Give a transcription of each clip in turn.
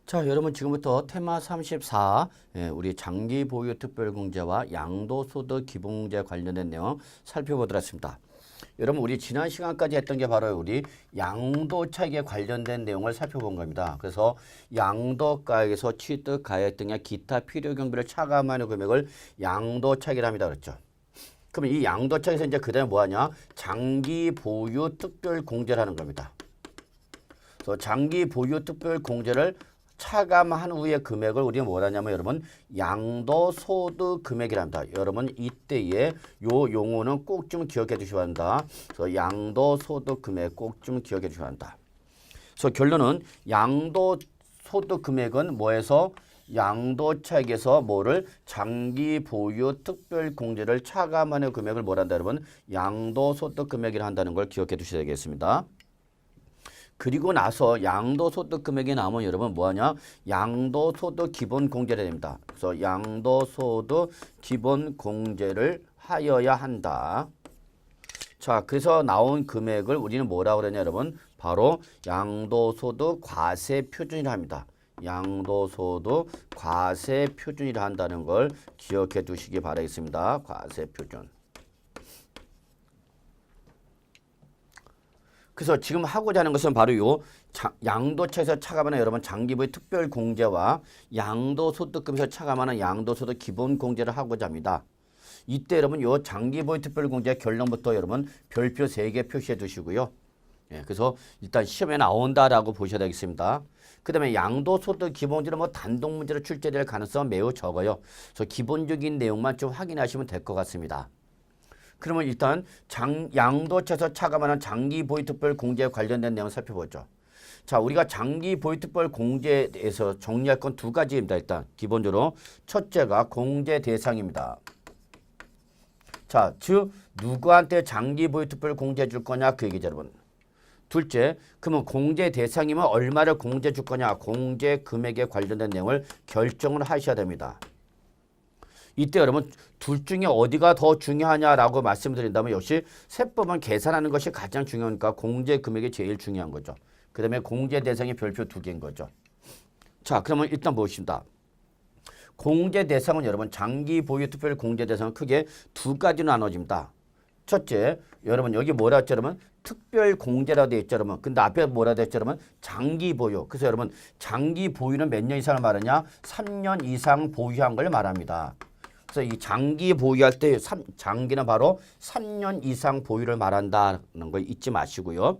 자, 여러분 지금부터 테마 34 우리 장기 보유 특별공제와 양도소득 기본공제 관련된 내용 살펴보도록 하겠습니다. 여러분 우리 지난 시간까지 했던 게 바로 우리 양도차익에 관련된 내용을 살펴본 겁니다. 그래서 양도가액에서 취득, 가액 등의 기타 필요 경비를 차감하는 금액을 양도차익이라 합니다. 그랬죠. 그럼 이 양도차익에서 이제 그 다음에 뭐하냐? 장기 보유 특별공제를 하는 겁니다. 그래서 장기 보유 특별공제를 차감한 후의 금액을 우리가 뭐라냐면 여러분 양도소득 금액이랍니다. 여러분 이때에 요 용어는 꼭 좀 기억해 주셔야 한다. 그래서 양도소득 금액 꼭 좀 기억해 주셔야 한다. 그래서 결론은 양도소득 금액은 뭐에서 양도차익에서 뭐를 장기 보유 특별공제를 차감하는 금액을 뭐란다 여러분 양도소득 금액이라 한다는 걸 기억해 두셔야 되겠습니다. 그리고 나서 양도소득 금액이 나오면 여러분 뭐하냐? 양도소득 기본공제를 해야 됩니다. 그래서 양도소득 기본공제를 하여야 한다. 자, 그래서 나온 금액을 우리는 뭐라고 그러냐 여러분? 바로 양도소득 과세표준이라 합니다. 양도소득 과세표준이라 한다는 걸 기억해 두시기 바라겠습니다. 과세표준. 그래서 지금 하고자 하는 것은 바로 요 양도차에서 차감하는 여러분 장기부의 특별공제와 양도소득금에서 차감하는 양도소득 기본공제를 하고자 합니다. 이때 여러분 요 장기부의 특별공제 결론부터 여러분 별표 3개 표시해 두시고요. 그래서 일단 시험에 나온다라고 보셔야 되겠습니다. 그 다음에 양도소득 기본공제는 뭐 단독 문제로 출제될 가능성은 매우 적어요. 그래서 기본적인 내용만 좀 확인하시면 될 것 같습니다. 그러면 일단 양도차에서 차감하는 장기 보유 특별 공제에 관련된 내용 살펴보죠. 자, 우리가 장기 보유 특별 공제에서 정리할 건 두 가지입니다. 일단 기본적으로 첫째가 공제 대상입니다. 자, 즉 누구한테 장기 보유 특별 공제 줄 거냐 그 얘기죠, 여러분. 둘째, 그러면 공제 대상이면 얼마를 공제 줄 거냐 공제 금액에 관련된 내용을 결정을 하셔야 됩니다. 이때 여러분 둘 중에 어디가 더 중요하냐라고 말씀드린다면 역시 세법은 계산하는 것이 가장 중요하니까 공제 금액이 제일 중요한 거죠. 그 다음에 공제 대상이 별표 2개인 거죠. 자, 그러면 일단 보십니다. 공제 대상은 여러분 장기 보유 특별 공제 대상은 크게 두 가지로 나눠집니다. 첫째, 여러분 여기 뭐라 했죠 여러분? 특별 공제라고 되어 있죠 여러분. 근데 앞에 뭐라 되어 있죠 여러분? 장기 보유. 그래서 여러분 장기 보유는 몇 년 이상을 말하냐? 3년 이상 보유한 걸 말합니다. 그래서 이 장기 보유할 때 장기는 바로 3년 이상 보유를 말한다는 걸 잊지 마시고요.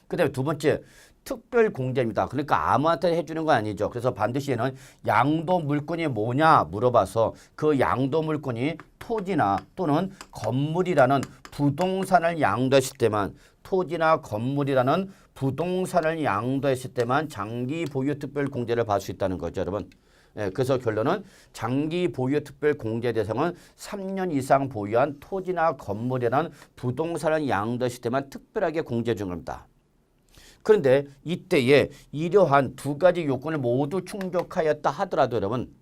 그 다음에 두 번째 특별 공제입니다. 그러니까 아무한테 해주는 건 아니죠. 그래서 반드시 얘는 양도 물건이 뭐냐 물어봐서 그 양도 물건이 토지나 또는 건물이라는 부동산을 양도했을 때만 토지나 건물이라는 부동산을 양도했을 때만 장기 보유 특별 공제를 받을 수 있다는 거죠, 여러분. 그래서 결론은 장기 보유 특별 공제 대상은 3년 이상 보유한 토지나 건물이라는 부동산을 양도했을 때만 특별하게 공제 준 겁니다. 그런데 이때에 이러한 두 가지 요건을 모두 충족하였다 하더라도 여러분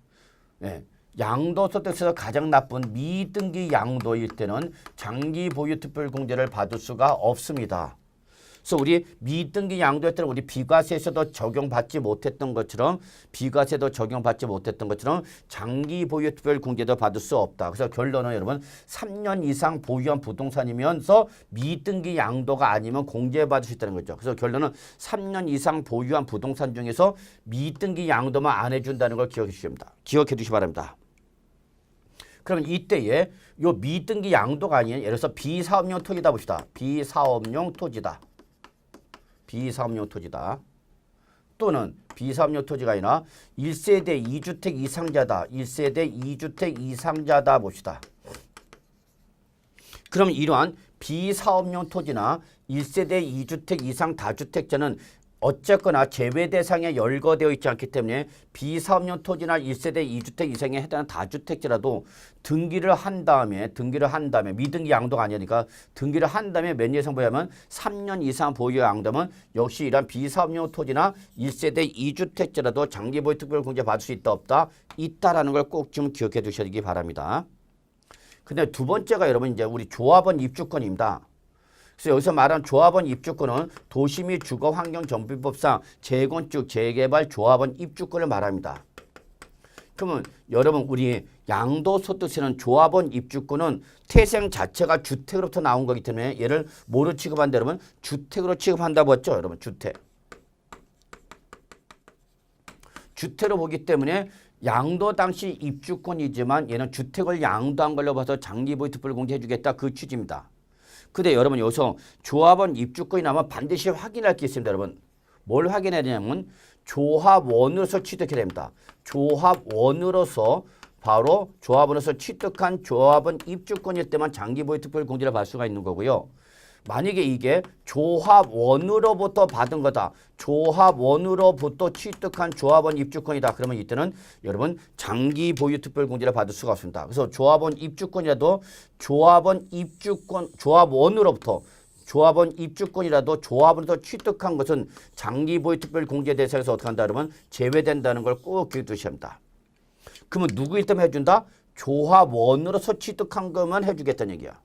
양도소득에서 가장 나쁜 미등기 양도일 때는 장기 보유 특별 공제를 받을 수가 없습니다. 그래서 우리 미등기 양도할 때는 우리 비과세에서도 적용받지 못했던 것처럼 비과세도 적용받지 못했던 것처럼 장기 보유 특별 공제도 받을 수 없다. 그래서 결론은 여러분 3년 이상 보유한 부동산이면서 미등기 양도가 아니면 공제받을 수 있다는 거죠. 그래서 결론은 3년 이상 보유한 부동산 중에서 미등기 양도만 안 해준다는 걸 기억해 주십니다. 기억해 두시기 바랍니다. 그러면 이때에 요 미등기 양도가 아닌 예를 들어서 비사업용 토지다 봅시다. 비사업용 토지다. 비사업용 토지다. 또는 비사업용 토지가 아니라 1세대 2주택 이상자다. 1세대 2주택 이상자다 봅시다. 그럼 이러한 비사업용 토지나 1세대 2주택 이상 다주택자는 어쨌거나 제외 대상에 열거되어 있지 않기 때문에 비사업용 토지나 1세대 2주택 이상에 해당하는 다주택자라도 등기를 한 다음에 미등기 양도가 아니니까 등기를 한 다음에 몇 년 이상 보유하면 3년 이상 보유 양도면 역시 이런 비사업용 토지나 1세대 2주택자라도 장기 보유 특별 공제 받을 수 있다 없다? 있다라는 걸 꼭 좀 기억해 두시기 바랍니다. 근데 두 번째가 여러분 이제 우리 조합원 입주권입니다. 그래서 여기서 말한 조합원 입주권은 도시 및 주거환경정비법상 재건축, 재개발 조합원 입주권을 말합니다. 그러면 여러분 우리 양도소득세는 조합원 입주권은 태생 자체가 주택으로부터 나온 거기 때문에 얘를 뭐로 취급한다 여러분? 주택으로 취급한다고 했죠 여러분. 주택으로 보기 때문에 양도 당시 입주권이지만 얘는 주택을 양도한 걸로 봐서 장기보유 특별 공제해 주겠다 그 취지입니다. 근데 여러분 여기서 조합원 입주권이 나면 반드시 확인할 게 있습니다. 여러분 뭘 확인해야 되냐면 조합원으로서 취득해야 됩니다. 조합원으로서 바로 조합원으로서 취득한 조합원 입주권일 때만 장기보유 특별 공제를 받을 수가 있는 거고요. 만약에 이게 조합원으로부터 받은 거다. 조합원으로부터 취득한 조합원 입주권이다. 그러면 이때는 여러분 장기 보유 특별 공제를 받을 수가 없습니다. 그래서 조합원 입주권이라도 조합원 입주권이라도 조합원으로부터 취득한 것은 장기 보유 특별 공제 대상에서 어떻게 한다 그러면 제외된다는 걸 꼭 기억해 두셔야 합니다. 그러면 누구일 때만 해준다? 조합원으로서 취득한 것만 해주겠다는 얘기야.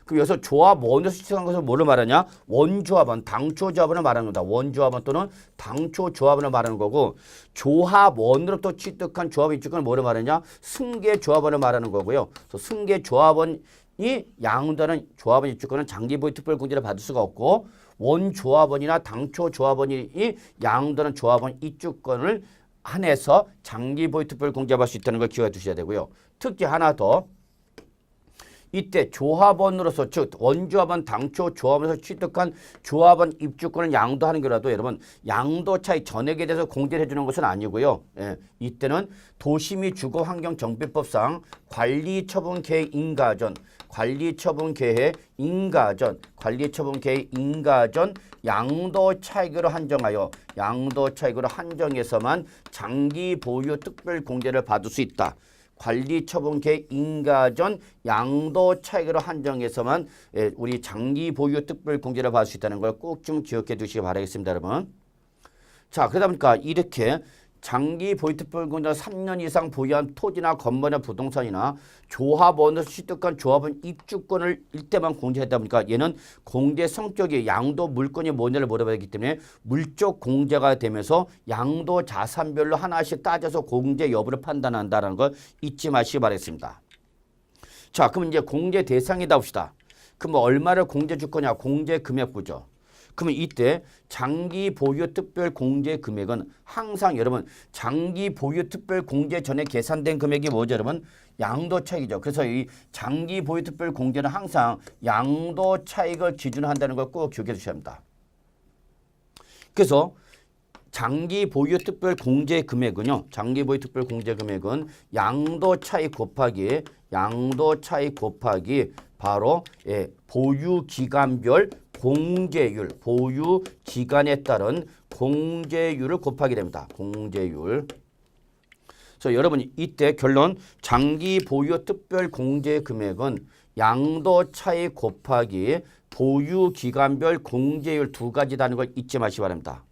그럼 여기서 조합원으로서 취득한 것을 뭐를 말하냐? 원조합원, 당초조합원을 말하는 거다. 원조합원 또는 당초조합원을 말하는 거고 조합원으로부터 취득한 조합 입주권을 뭐를 말하냐? 승계조합원을 말하는 거고요. 그래서 승계조합원이 양도하는 조합원 입주권은 장기보유 특별공제를 받을 수가 없고 원조합원이나 당초조합원이 양도하는 조합원 입주권을 한해서 장기보유 특별공제받을 수 있다는 걸 기억해 두셔야 되고요. 특히 하나 더. 이때 조합원으로서 즉 원조합원 당초 조합원에서 취득한 조합원 입주권을 양도하는 거라도 여러분 양도 차익 전액에 대해서 공제를 해주는 것은 아니고요. 이때는 도시 및 주거환경정비법상 관리처분계획 인가전 양도 차익으로 한정해서만 장기 보유 특별 공제를 받을 수 있다. 관리처분계획 인가전 양도 차익으로 한정해서만 우리 장기 보유 특별 공제를 받을 수 있다는 걸 꼭 좀 기억해 두시기 바라겠습니다, 여러분. 자, 그러다 보니까 이렇게 장기 보유 특별 공제를 3년 이상 보유한 토지나 건물이나 부동산이나 조합원으로서 취득한 조합원 입주권을 일때만 공제하다 보니까 얘는 공제 성격이 양도 물건이 뭐냐를 물어봐야 되기 때문에 물적 공제가 되면서 양도 자산별로 하나씩 따져서 공제 여부를 판단한다는 걸 잊지 마시기 바라겠습니다. 자, 그럼 이제 공제 대상이다 봅시다. 그럼 얼마를 공제 줄 거냐? 공제 금액 보죠. 그러면 이때 장기 보유 특별 공제 금액은 항상 여러분 장기 보유 특별 공제 전에 계산된 금액이 뭐죠 여러분? 양도 차익이죠. 그래서 이 장기 보유 특별 공제는 항상 양도 차익을 기준으로 한다는 걸 꼭 기억해 주셔야 합니다. 그래서 장기 보유 특별 공제 금액은요. 장기 보유 특별 공제 금액은 양도 차익 곱하기 바로 보유 기간별 공제율, 보유 기간에 따른 공제율을 곱하게 됩니다. 공제율. 그래서 여러분 이때 결론 장기 보유 특별 공제 금액은 양도 차익 곱하기 보유 기간별 공제율 두 가지라는 걸 잊지 마시기 바랍니다.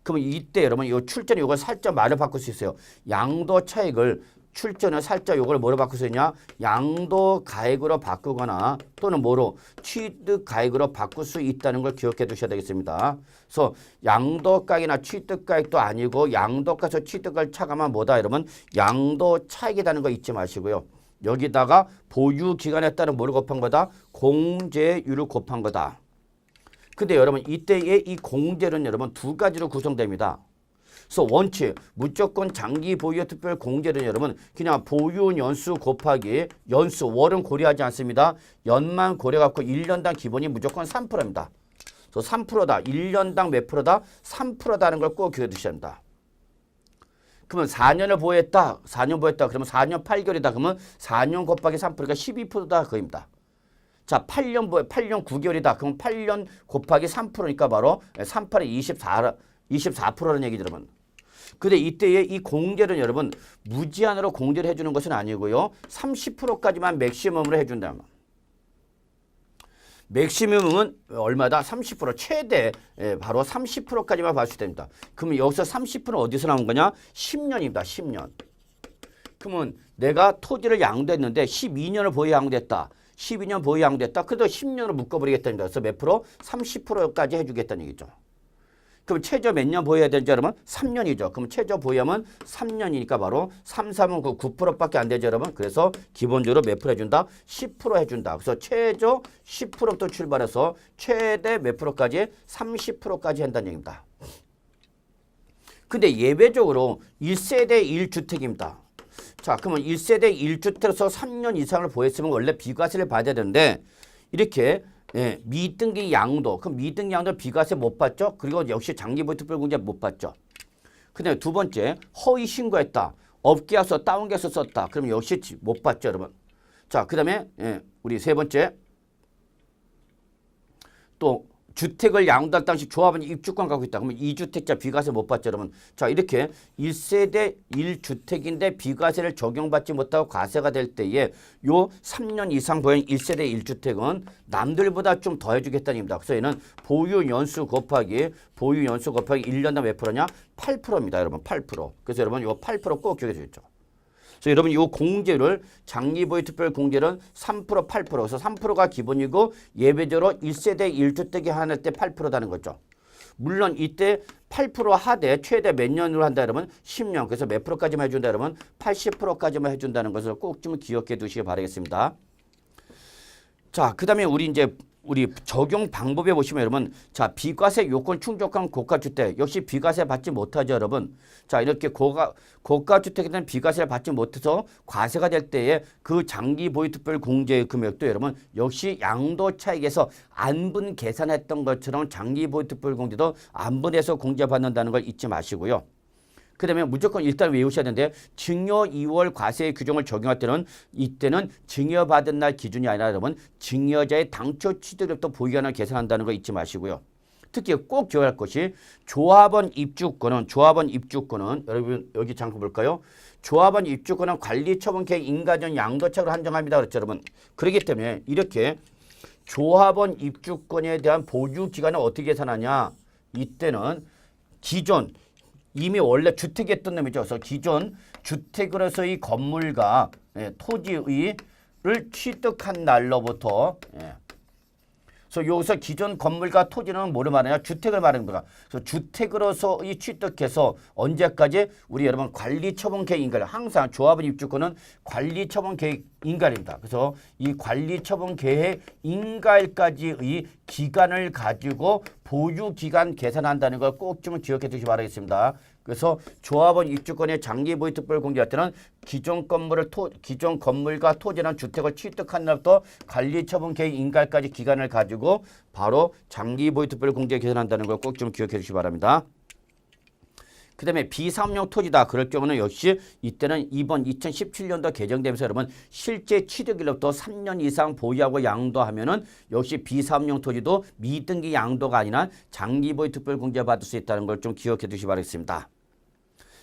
그러면 이때 여러분 이 출전 이걸 살짝 말을 바꿀 수 있어요. 양도 차익을 출전을 살짝 요걸 뭐로 바꿀 수 있냐? 양도 가액으로 바꾸거나 또는 뭐로 취득 가액으로 바꿀 수 있다는 걸 기억해 두셔야 되겠습니다. 그래서 양도 가액이나 취득 가액도 아니고 양도 가에서 취득 가액 차감하면 뭐다 여러분? 양도 차익이라는 거 잊지 마시고요. 여기다가 보유 기간에 따른 뭐를 곱한 거다? 공제율을 곱한 거다. 근데 여러분 이때의 이 공제는 여러분 두 가지로 구성됩니다. 그래서 원칙 무조건 장기 보유 특별 공제는 여러분 그냥 보유 연수 곱하기 연수 월은 고려하지 않습니다. 연만 고려해갖고 1년당 기본이 무조건 3%입니다. 그래서 3%다. 1년당 몇 프로다? 3%다는 걸 꼭 기억해 두셔야 합니다. 그러면 4년을 보유했다. 4년 보유했다. 그러면 4년 8개월이다. 그러면 4년 곱하기 3%가 12%다. 그겁니다. 자, 8년 9개월이다. 그럼 8년 곱하기 3%니까 바로 38에 24%라는 얘기죠, 여러분. 근데 이때의 이 공제는 여러분 무제한으로 공제를 해주는 것은 아니고요. 30%까지만 맥시멈으로 해준다. 맥시멈은 얼마다? 30% 최대 바로 30%까지만 받을 수 됩니다. 그러면 여기서 30%는 어디서 나온 거냐? 10년입니다. 10년. 그러면 내가 토지를 양도했는데 12년을 보유 양도했다. 12년 보유 양도했다. 그래도 10년으로 묶어버리겠다는 거예요. 그래서 몇 프로? 30%까지 해주겠다는 얘기죠. 그럼 최저 몇 년 보유해야 되는지 여러분? 3년이죠. 그럼 최저 보유하면 3년이니까 바로 3, 3은 9%밖에 안 되죠, 여러분. 그래서 기본적으로 몇 프로 해준다? 10% 해준다. 그래서 최저 10%부터 출발해서 최대 몇 프로까지? 30%까지 한다는 얘기입니다. 근데 예외적으로 1세대 1주택입니다. 자, 그러면 1세대 1주택에서 3년 이상을 보였으면 원래 비과세를 받아야 되는데 이렇게 미등기 양도, 그럼 미등기 양도 비과세 못 받죠? 그리고 역시 장기보유 특별공제 못 받죠. 그다음에 두 번째, 허위 신고했다. 업계에서 다운계에서 썼다. 그럼 역시 못 받죠, 여러분. 자, 그다음에 우리 세 번째, 또 주택을 양도할 당시 조합원 입주권 갖고 있다. 그러면 2주택자 비과세 못 받죠, 여러분. 자, 이렇게 1세대 1주택인데 비과세를 적용받지 못하고 과세가 될 때에 요 3년 이상 보유 1세대 1주택은 남들보다 좀 더 해주겠다는 얘기입니다. 그래서 얘는 보유 연수 곱하기 1년당 몇 프로냐? 8%입니다, 여러분. 8%. 그래서 여러분 요 8%꼭 기억해 주십시오. 그래서 여러분 이 공제를 장기보유 특별공제는 3%, 8%. 그래서 3%가 기본이고 예외적으로 1세대 1주택이 하나 때 8%다는 거죠. 물론 이때 8% 하되 최대 몇 년으로 한다 여러분? 10년. 그래서 몇 프로까지만 해준다 여러분? 80%까지만 해준다는 것을 꼭 좀 기억해 두시기 바라겠습니다. 자, 그 다음에 우리 적용 방법에 보시면 여러분, 자, 비과세 요건 충족한 고가주택 역시 비과세 받지 못하죠, 여러분. 자, 이렇게 고가주택에 대한 비과세를 받지 못해서 과세가 될 때에 그 장기보유특별공제 금액도 여러분 역시 양도 차익에서 안분 계산했던 것처럼 장기보유특별공제도 안분해서 공제받는다는 걸 잊지 마시고요. 그 다음에 무조건 일단 외우셔야 되는데 증여 2월 과세 규정을 적용할 때는 이때는 증여받은 날 기준이 아니라 여러분 증여자의 당초 취득력도 보유하는 계산한다는 거 잊지 마시고요. 특히 꼭 기억할 것이 조합원 입주권은 여러분 여기 잠깐 볼까요? 조합원 입주권은 관리처분 계획 인가전 양도차익으로 한정합니다. 그렇죠, 여러분. 그렇기 때문에 이렇게 조합원 입주권에 대한 보유 기간을 어떻게 계산하냐? 이때는 기존 이미 원래 주택이었던 놈이죠. 그래서 기존 주택으로서의 건물과 토지를 취득한 날로부터 그래서 여기서 기존 건물과 토지는 뭐를 말하냐? 주택을 말하는 거야. 그래서 주택으로서의 취득해서 언제까지 우리 여러분 관리처분 계획 인가를 항상 조합원 입주권은 관리처분 계획 인가입니다. 그래서 이 관리처분 계획 인가일까지의 기간을 가지고 보유 기간 계산한다는 걸 꼭 좀 기억해 두시기 바라겠습니다. 그래서 조합원 입주권의 장기보유 특별공제할 때는 기존 건물과 토지는 주택을 취득한 날부터 관리처분 계획 인가일까지 기간을 가지고 바로 장기보유 특별공제 계산한다는 걸 꼭 좀 기억해 주시기 바랍니다. 그 다음에 비사업용 토지다. 그럴 경우는 역시 이때는 이번 2017년도 개정되면서 여러분 실제 취득일로부터 3년 이상 보유하고 양도하면은 역시 비사업용 토지도 미등기 양도가 아니라 장기보유 특별공제 받을 수 있다는 걸 좀 기억해 두시기 바라겠습니다.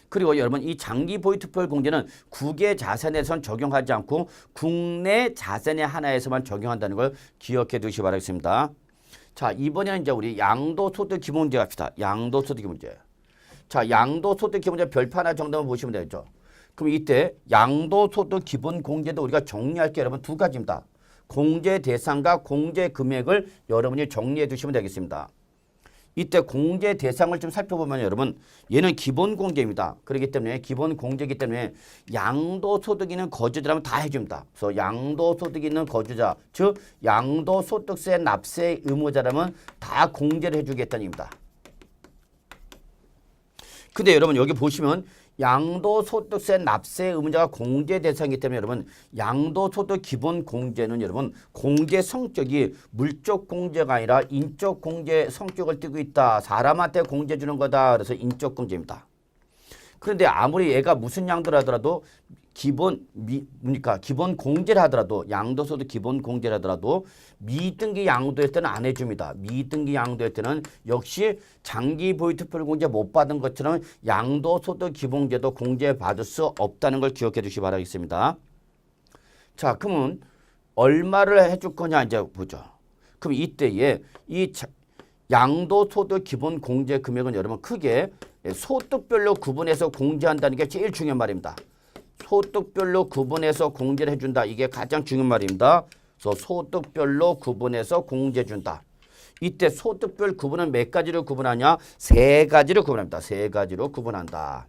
그리고 여러분 이 장기보유 특별공제는 국외 자산에선 적용하지 않고 국내 자산의 하나에서만 적용한다는 걸 기억해 두시기 바라겠습니다. 자, 이번에는 이제 우리 양도소득 기본문제 갑시다. 양도소득 기본문제. 자, 양도소득 기본문제 별표 하나 정도만 보시면 되죠. 그럼 이때 양도소득 기본공제도 우리가 정리할 게 여러분 두 가지입니다. 공제 대상과 공제 금액을 여러분이 정리해 두시면 되겠습니다. 이때 공제 대상을 좀 살펴보면 여러분 얘는 기본공제입니다. 그렇기 때문에 기본공제이기 때문에 양도소득 있는 거주자라면 다 해줍니다. 그래서 양도소득 있는 거주자 즉 양도소득세 납세 의무자라면 다 공제를 해주겠다는 얘기입니다. 근데 여러분 여기 보시면 양도소득세 납세 의무자가 공제 대상이기 때문에 여러분 양도소득 기본공제는 여러분 공제 성격이 물적 공제가 아니라 인적 공제 성격을 띠고 있다. 사람한테 공제 주는 거다. 그래서 인적 공제입니다. 그런데 아무리 얘가 무슨 양도를 하더라도 기본 공제를 하더라도 양도소득 기본 공제를 하더라도 미등기 양도할 때는 안 해줍니다. 미등기 양도할 때는 역시 장기보유 특별공제 못 받은 것처럼 양도소득 기본공제도 공제받을 수 없다는 걸 기억해 주시기 바라겠습니다. 자, 그러면 얼마를 해줄 거냐 이제 보죠. 그럼 이때에 이 양도소득 기본공제 금액은 여러분 크게 소득별로 구분해서 공제한다는 게 제일 중요한 말입니다. 소득별로 구분해서 공제를 해준다. 이게 가장 중요한 말입니다. 그래서 소득별로 구분해서 공제 준다. 이때 소득별 구분은 몇 가지로 구분하냐? 세 가지로 구분합니다. 세 가지로 구분한다.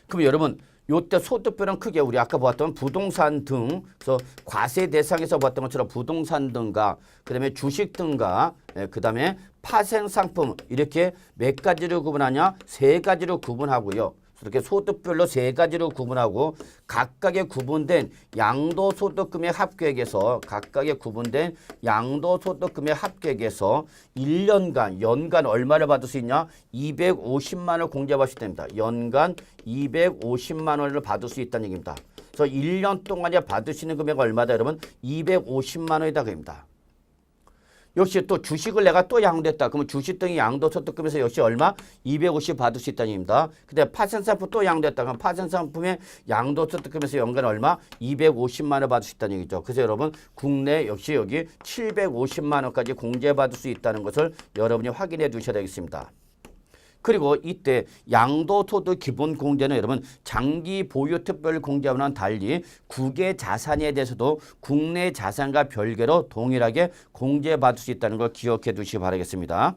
그럼 여러분 요때 소득별은 크게 우리 아까 보았던 부동산 등, 그래서 과세 대상에서 보았던 것처럼 부동산 등과 그다음에 주식 등과 그다음에 파생상품 이렇게 몇 가지로 구분하냐? 세 가지로 구분하고요. 이렇게 소득별로 세 가지로 구분하고 각각의 구분된 양도소득금의 합계액에서 각각의 구분된 양도소득금의 합계액에서 1년간 연간 얼마를 받을 수 있냐? 250만 원을 공제받을 수 있답니다. 연간 250만 원을 받을 수 있다는 얘기입니다. 그래서 1년 동안에 받을 수 있는 금액은 얼마다 여러분? 250만 원이다 그럽니다. 역시 또 주식을 내가 또 양도했다. 그러면 주식 등의 양도소득금에서 역시 얼마? 250 받을 수 있다는 얘기입니다. 근데 파생상품 또 양도했다. 그럼 파생상품의 양도소득금에서 연간 얼마? 250만 원 받을 수 있다는 얘기죠. 그래서 여러분 국내 역시 여기 750만 원까지 공제받을 수 있다는 것을 여러분이 확인해 두셔야 되겠습니다. 그리고 이때 양도소득 기본공제는 여러분 장기 보유 특별 공제와는 달리 국외 자산에 대해서도 국내 자산과 별개로 동일하게 공제받을 수 있다는 걸 기억해 두시기 바라겠습니다.